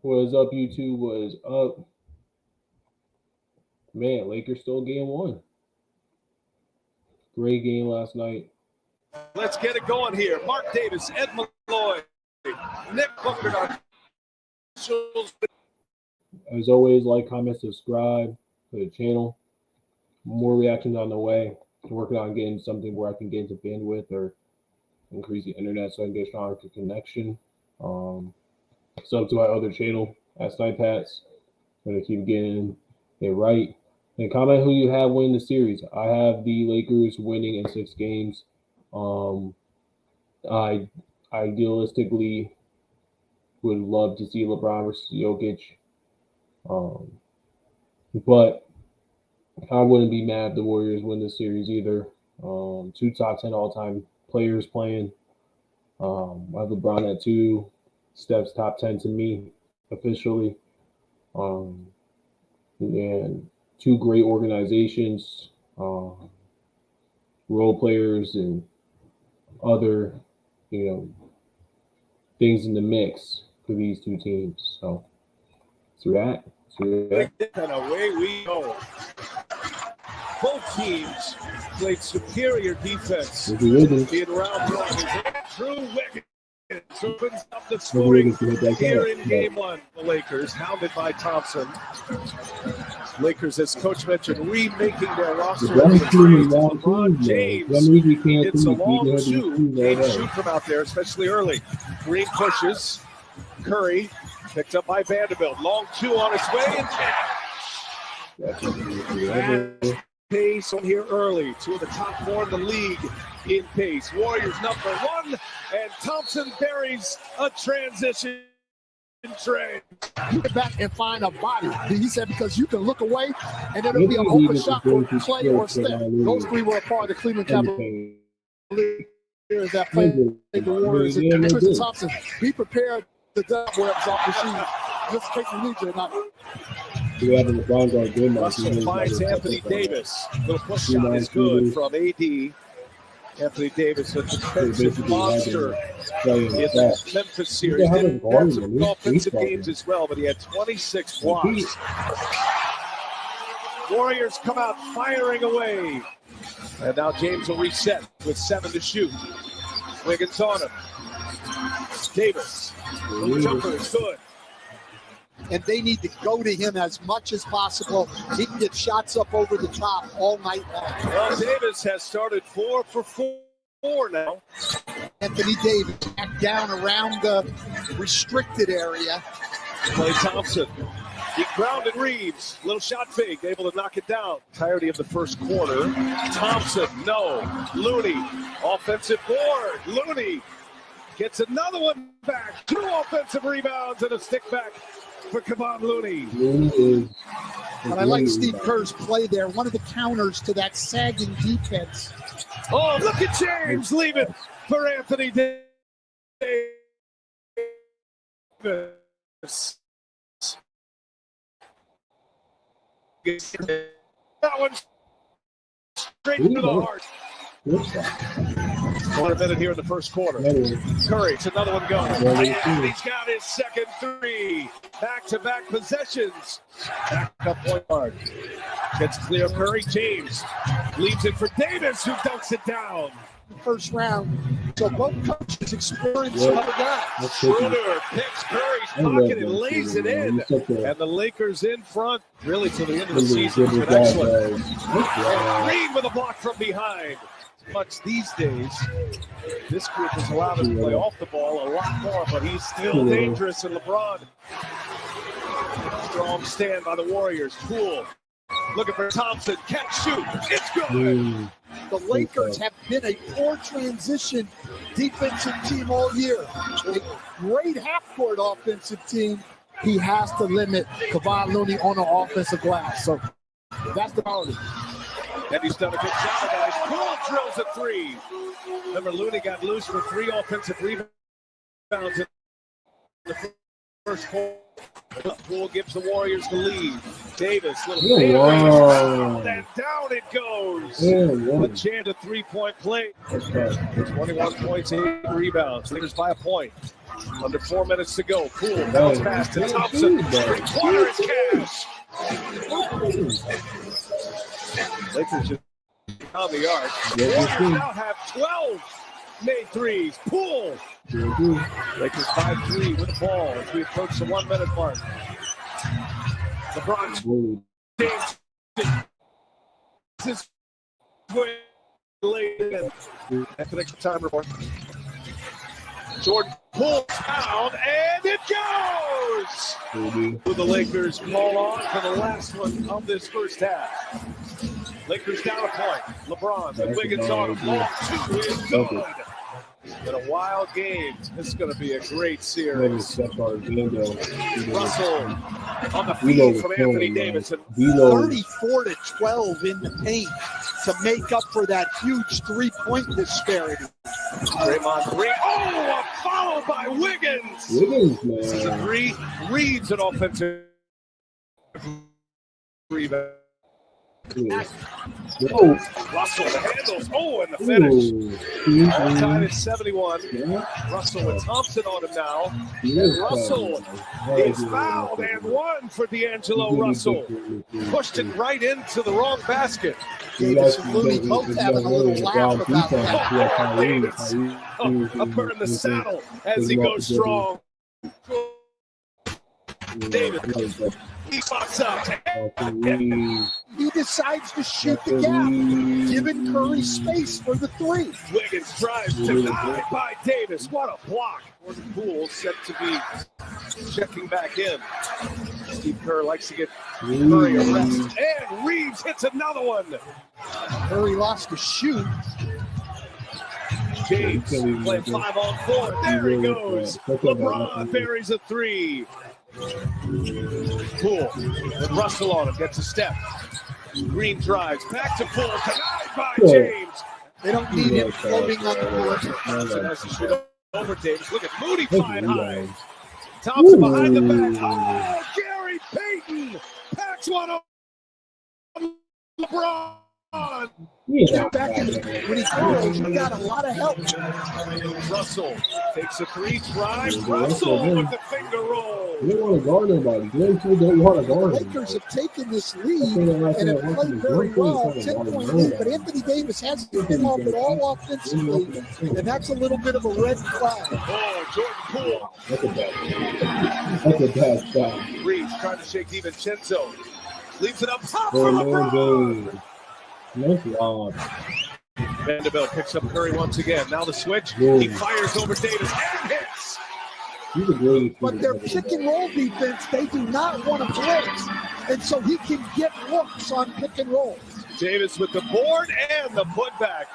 What is up, YouTube? What is up? Man, Lakers stole game one. Great game last night. Let's get it going here. Mark Davis, Ed Malloy, Nick Buckard. As always, like, comment, subscribe to the channel. More reactions on the way. I'm working on getting something where I can get into bandwidth or increase the internet so I can get stronger connection. Sub to my other channel at Snipehats. I'm gonna keep getting it right. And comment who you have win the series. I have the Lakers winning in 6 games. I idealistically would love to see LeBron versus Jokic. But I wouldn't be mad if the Warriors win this series either. 2 top 10 all-time players playing. I have LeBron at 2. Steph's top 10 to me officially. And 2 great organizations, role players, and other, things in the mix for these 2 teams. So through that. And away we go. Both teams played superior defense in round one. Drew Wiggins opens up the scoring here in game one. The Lakers hounded by Thompson. Lakers, as Coach mentioned, remaking their roster. LeBron James gets a long shoot from out there, especially early. Green pushes. Curry picked up by Vanderbilt. Long 2 on its way and pace on here early. 2 of the top 4 in the league in pace. Warriors number 1, and Thompson buries a transition trade. You get back and find a body. He said because you can look away and it'll be an open shot for Clay or Steph. Those 3 were a part of the Cleveland Cavaliers that played the Warriors. And Chris Thompson, be prepared to double webs off the sheet. Just in case you need to or not. Russell finds Anthony Davis. The push shot is good from AD. Anthony Davis, a defensive monster in the Memphis series. Didn't have some offensive games as well, but he had 26 blocks. Warriors come out firing away. And now James will reset with 7 to shoot. Wiggins on him. Davis. The jumper is good. And they need to go to him as much as possible. He can get shots up over the top all night long. Well, Davis has started 4 for 4 now. Anthony Davis back down around the restricted area. Klay Thompson. He grounded Reeves. Little shot fake, able to knock it down. Entirety of the first quarter. Thompson, no. Looney, offensive board. Looney gets another one back. 2 offensive rebounds and a stick back for Kevon Looney. But I like Steve Kerr's play there. One of the counters to that sagging defense. Oh, look at James leaving for Anthony Davis. That one straight to the heart. 1 minute here in the first quarter. Curry, it's another one going. And he's got his second 3. Back-to-back possessions. Back-up point guard. Gets clear. Curry. James leaves it for Davis, who dunks it down. First round. So both coaches experience another guy. Schroeder picks Curry's pocket and lays it in. And the Lakers in front, really to the end of the season. Excellent. And Green with a block from behind. Much these days, this group has allowed him to play off the ball a lot more, but he's still dangerous. And LeBron, strong stand by the Warriors. Cool. Looking for Thompson. Can't shoot. It's good. The Lakers have been a poor transition defensive team all year. A great half-court offensive team. He has to limit Kevon Looney on the offensive glass. So that's the priority. And he's done a good job, guys. Poole drills a 3. Remember, Looney got loose for 3 offensive rebounds in the first quarter. Poole gives the Warriors the lead. Davis, little fadeaway, and down it goes. A chance of 3-point play. 21 points, 8 rebounds. Lakers by a point. Under 4 minutes to go. Poole bounce pass to Thompson. Three-pointer is cash. Lakers just on the arc. Warriors now have 12 made threes. Poole. Lakers 5-3 with the ball as we approach the 1 minute mark. LeBron James is late in. That's the extra time report. Jordan Poole fouled, and it goes! Who the Lakers call on for the last one of this first half. Lakers down a point. LeBron and Wiggins on him. Long two is good. In a wild game, this is going to be a great series. Russell on the feed from Anthony Davis. 34-12 in the paint to make up for that huge three-point disparity. Draymond three. Oh, a foul by Wiggins. This is a three. Reads an offensive rebound. Russell handles. Oh, and the finish. All time is 71. Russell with Thompson on him now. And Russell is fouled and one for D'Angelo Russell. Pushed it right into the wrong basket. Davis and Looney both having a little laugh about that. Davis. Up in the saddle as he goes strong. Davis. He pops up. He decides to shoot the gap, giving Curry space for the three. Wiggins drives denied by Davis. What a block. Jordan Poole set to be checking back in. Steve Kerr likes to get Curry a rest. And Reeves hits another one. Curry lost the shoot. James playing 5-on-4. There he goes. LeBron buries a three. Poole with Russell on him, gets a step. Green drives back to Poole, denied by James. They don't need him floating on the perimeter. Thompson has to shoot over Davis. Look at Moody flying high. Thompson behind the back. Oh, Gary Payton packs one on LeBron. Back in, when he goes, he got a lot of help. Russell takes a three, drive. Russell with the finger roll. They don't want to guard nobody. They don't want to guard The Lakers have taken this lead and have played very well. 10-point lead, but Anthony Davis hasn't been involved at all offensively, and that's a little bit of a red flag. Oh, Jordan Poole. That's a bad shot. Reeves trying to shake DiVincenzo. Leaves it up top for LeBron. Nice lob. Vanderbilt picks up Curry once again. Now the switch. He fires over Davis and hits. But their pick and roll defense, they do not want to blitz. And so he can get looks on pick and rolls. Davis with the board and the putback.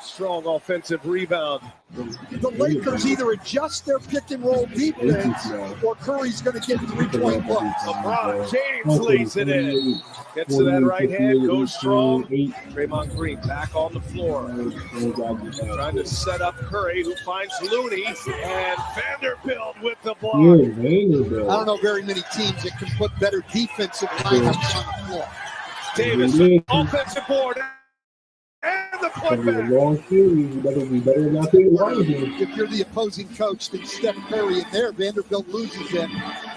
Strong offensive rebound. The Lakers either adjust their pick and roll defense or Curry's going to get 3-point looks. LeBron James lays it in. Gets to that right hand, goes strong. Draymond Green back on the floor. Trying to set up Curry, who finds Looney, and Vanderbilt with the block. I don't know very many teams that can put better defensive lineups on the floor. Davis, offensive board. And the putback. If you're the opposing coach, then Steph Curry in there. Vanderbilt loses him.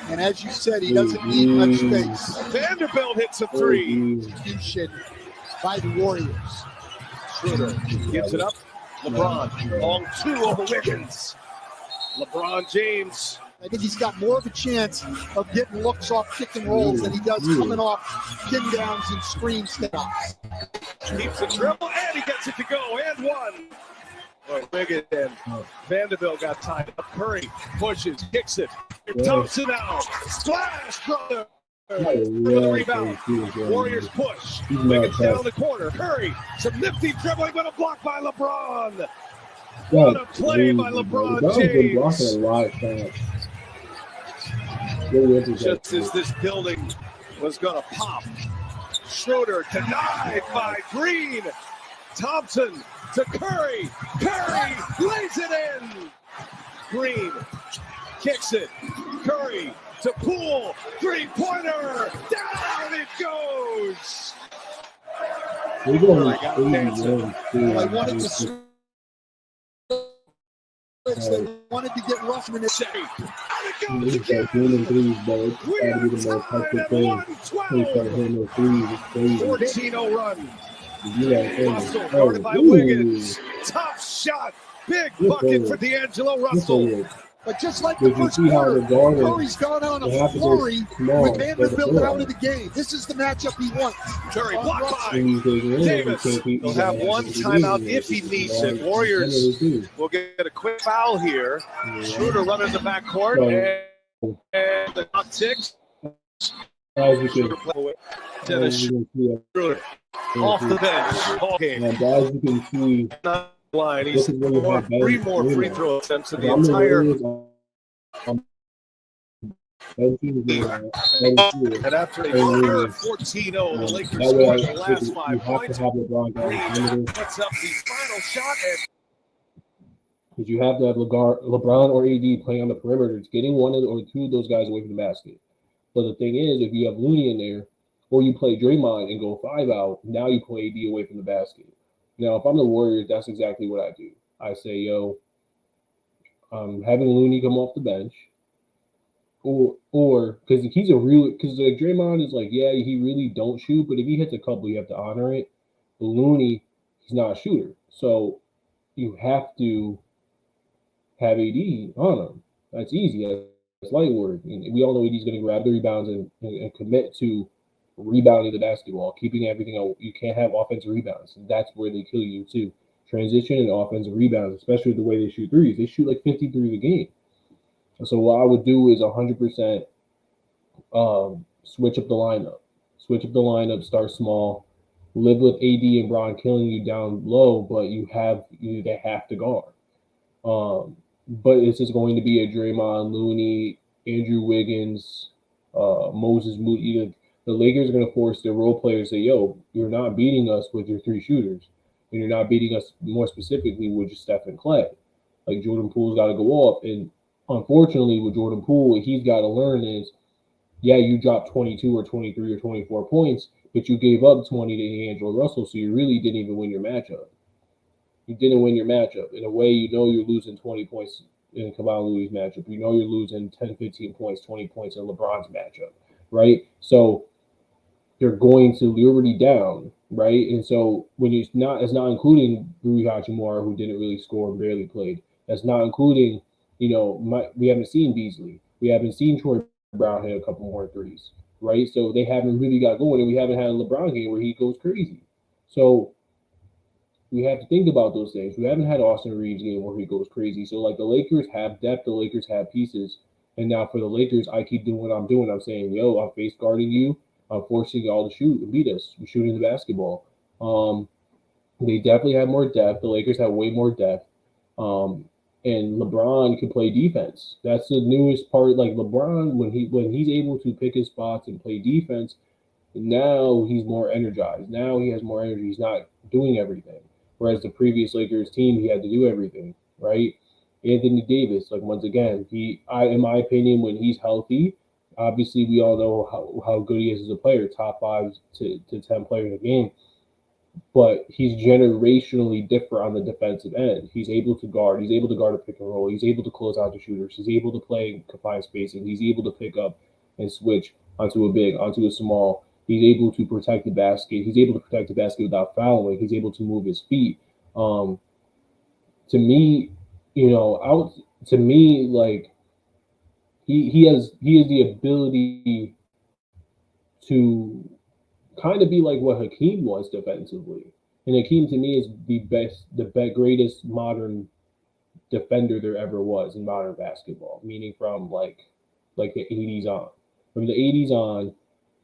And as you said, he doesn't need much space. Vanderbilt hits a three. Execution by the Warriors. Schroeder gives it up. LeBron, long two over Wiggins. LeBron James. I think he's got more of a chance of getting looks off pick and rolls than he does coming off pin downs and screen stops. Keeps the dribble, and he gets it to go, and one. Oh, Wiggins and Vanderbilt got tied up. Curry pushes, kicks it. Thompson out. Splash, brother. For the rebound. Warriors push. Wiggins down the corner. Curry, some nifty dribbling, but a block by LeBron. What a play by LeBron James. Just as this building was going to pop. Schroeder denied by Green. Thompson to Curry. Curry lays it in. Green kicks it. Curry to Poole. Three-pointer. Down it goes. I wanted to They wanted to get Russell in this. He's got doing threes, but it's got to be the more effective thing. He started hitting those threes. It's crazy. 14-0 run. Russell guarded by Wiggins. Tough shot. Big bucket for D'Angelo Russell. But just like the first quarter, Curry's gone on a flurry with Vanderbilt out of the game. This is the matchup he wants. Curry blocked by Davis. He'll have one timeout if he needs it. Warriors will get a quick foul here. Schroeder running the backcourt, and the clock ticks. As you can Schroeder off the bench. Ball game. And as you can see, line. He's three more free throw attempts in the entire. And after a 14-0, the Lakers scored the last 5 points. Puts up the final shot, because you have to have LeBron or AD playing on the perimeter. It's getting one or two of those guys away from the basket. But the thing is, if you have Looney in there, or you play Draymond and go 5 out, now you play AD away from the basket. Now, if I'm the Warriors, that's exactly what I do. I say, having Looney come off the bench, or because he's because like Draymond is like, yeah, he really don't shoot, but if he hits a couple, you have to honor it. But Looney, he's not a shooter, so you have to have AD on him. That's easy. That's light work. And we all know AD's going to grab the rebounds and commit to rebounding the basketball, keeping everything out. You can't have offensive rebounds. And that's where they kill you too. Transition and offensive rebounds, especially the way they shoot threes. They shoot like 53 a game. And so what I would do is 100% switch up the lineup. Switch up the lineup, start small, live with AD and Bron killing you down low, but they have to guard. But this is going to be a Draymond, Looney, Andrew Wiggins, Moses Moody. The Lakers are going to force their role players to say, yo, you're not beating us with your 3 shooters. And you're not beating us more specifically with just Steph and Clay. Like Jordan Poole's got to go off. And unfortunately with Jordan Poole, what he's got to learn is, yeah, you dropped 22 or 23 or 24 points, but you gave up 20 to D'Angelo Russell, so you really didn't even win your matchup. You didn't win your matchup. In a way, you know you're losing 20 points in Kevon Looney's matchup. You know you're losing 10, 15 points, 20 points in LeBron's matchup, right? So you're already down, right? And so when it's not including Rui Hachimura, who didn't really score and barely played. That's not including, we haven't seen Beasley. We haven't seen Troy Brown hit a couple more threes, right? So they haven't really got going, and we haven't had a LeBron game where he goes crazy. So we have to think about those things. We haven't had Austin Reeves game where he goes crazy. So like the Lakers have depth, the Lakers have pieces. And now for the Lakers, I keep doing what I'm doing. I'm saying, yo, I'm face guarding you. I'm forcing y'all to shoot and beat us. We're shooting the basketball. They definitely have more depth. The Lakers have way more depth. And LeBron can play defense. That's the newest part. Like LeBron, when he's able to pick his spots and play defense, now he's more energized. Now he has more energy. He's not doing everything. Whereas the previous Lakers team, he had to do everything, right? Anthony Davis, like once again, in my opinion, when he's healthy, obviously we all know how good he is as a player, top 5 to 10 player in the game. But he's generationally different on the defensive end. He's able to guard. He's able to guard a pick and roll. He's able to close out the shooters. He's able to play confined spacing. He's able to pick up and switch onto a big, onto a small. He's able to protect the basket. He's able to protect the basket without fouling. He's able to move his feet. To me, like he has the ability to kind of be like what Hakeem was defensively. And Hakeem to me is the greatest modern defender there ever was in modern basketball, meaning from like the 80s on. From the 80s on,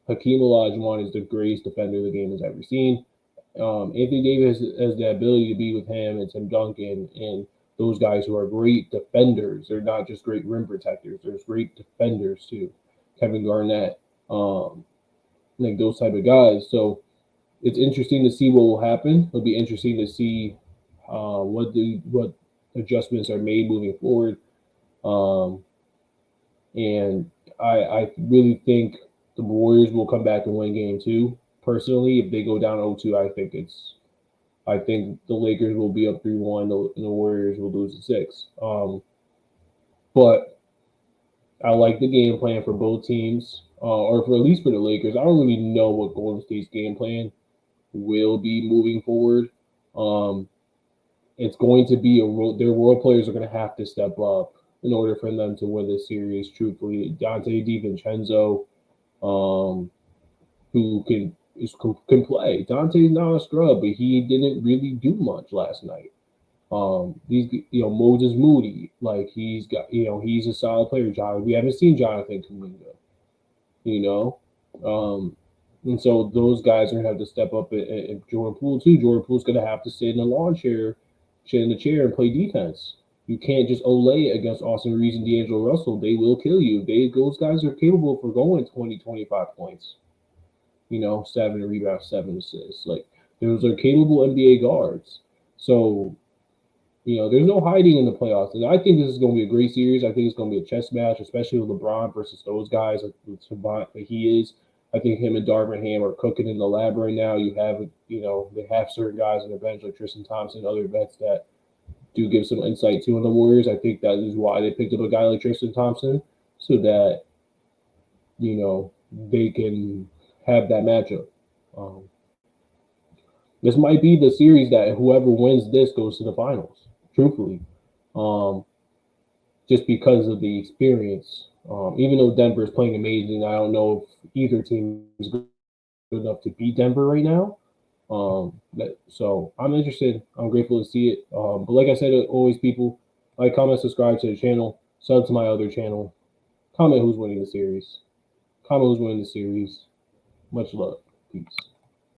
Hakeem Olajuwon is the greatest defender the game has ever seen. Anthony Davis has the ability to be with him and Tim Duncan and those guys who are great defenders. They're not just great rim protectors. There's great defenders too. Kevin Garnett, like those type of guys. So it's interesting to see what will happen. It'll be interesting to see what adjustments are made moving forward. And I really think the Warriors will come back and win game 2. Personally, if they go down 0-2, I think it's I think the Lakers will be up 3-1 and the Warriors will lose to 6. But I like the game plan for both teams, or for at least for the Lakers. I don't really know what Golden State's game plan will be moving forward. It's going to be their role players are going to have to step up in order for them to win this series. Truthfully, Dante DiVincenzo, who can play. Dante's not a scrub, but he didn't really do much last night. Moses Moody, like he's a solid player. We haven't seen Jonathan Kuminga, and so those guys are gonna have to step up. And Jordan Poole too. Jordan Poole's gonna have to sit in the lawn chair, and play defense. You can't just Olay against Austin Reeves and D'Angelo Russell. They will kill you. Those guys are capable for going 20, 25 points. 7 rebounds, 7 assists. Like those are capable NBA guards. So, there's no hiding in the playoffs. And I think this is going to be a great series. I think it's going to be a chess match, especially with LeBron versus those guys, like the savant that he is. I think him and Darvin Ham are cooking in the lab right now. You have, they have certain guys on the bench like Tristan Thompson, other vets that do give some insight to in the Warriors. I think that is why they picked up a guy like Tristan Thompson, so that, they can have that matchup. This might be the series that whoever wins this goes to the finals, truthfully, just because of the experience. Even though Denver is playing amazing, I don't know if either team is good enough to beat Denver right now. So I'm interested. I'm grateful to see it. But like I said, always people, like, comment, subscribe to the channel, sub to my other channel, comment who's winning the series. Much love. Peace.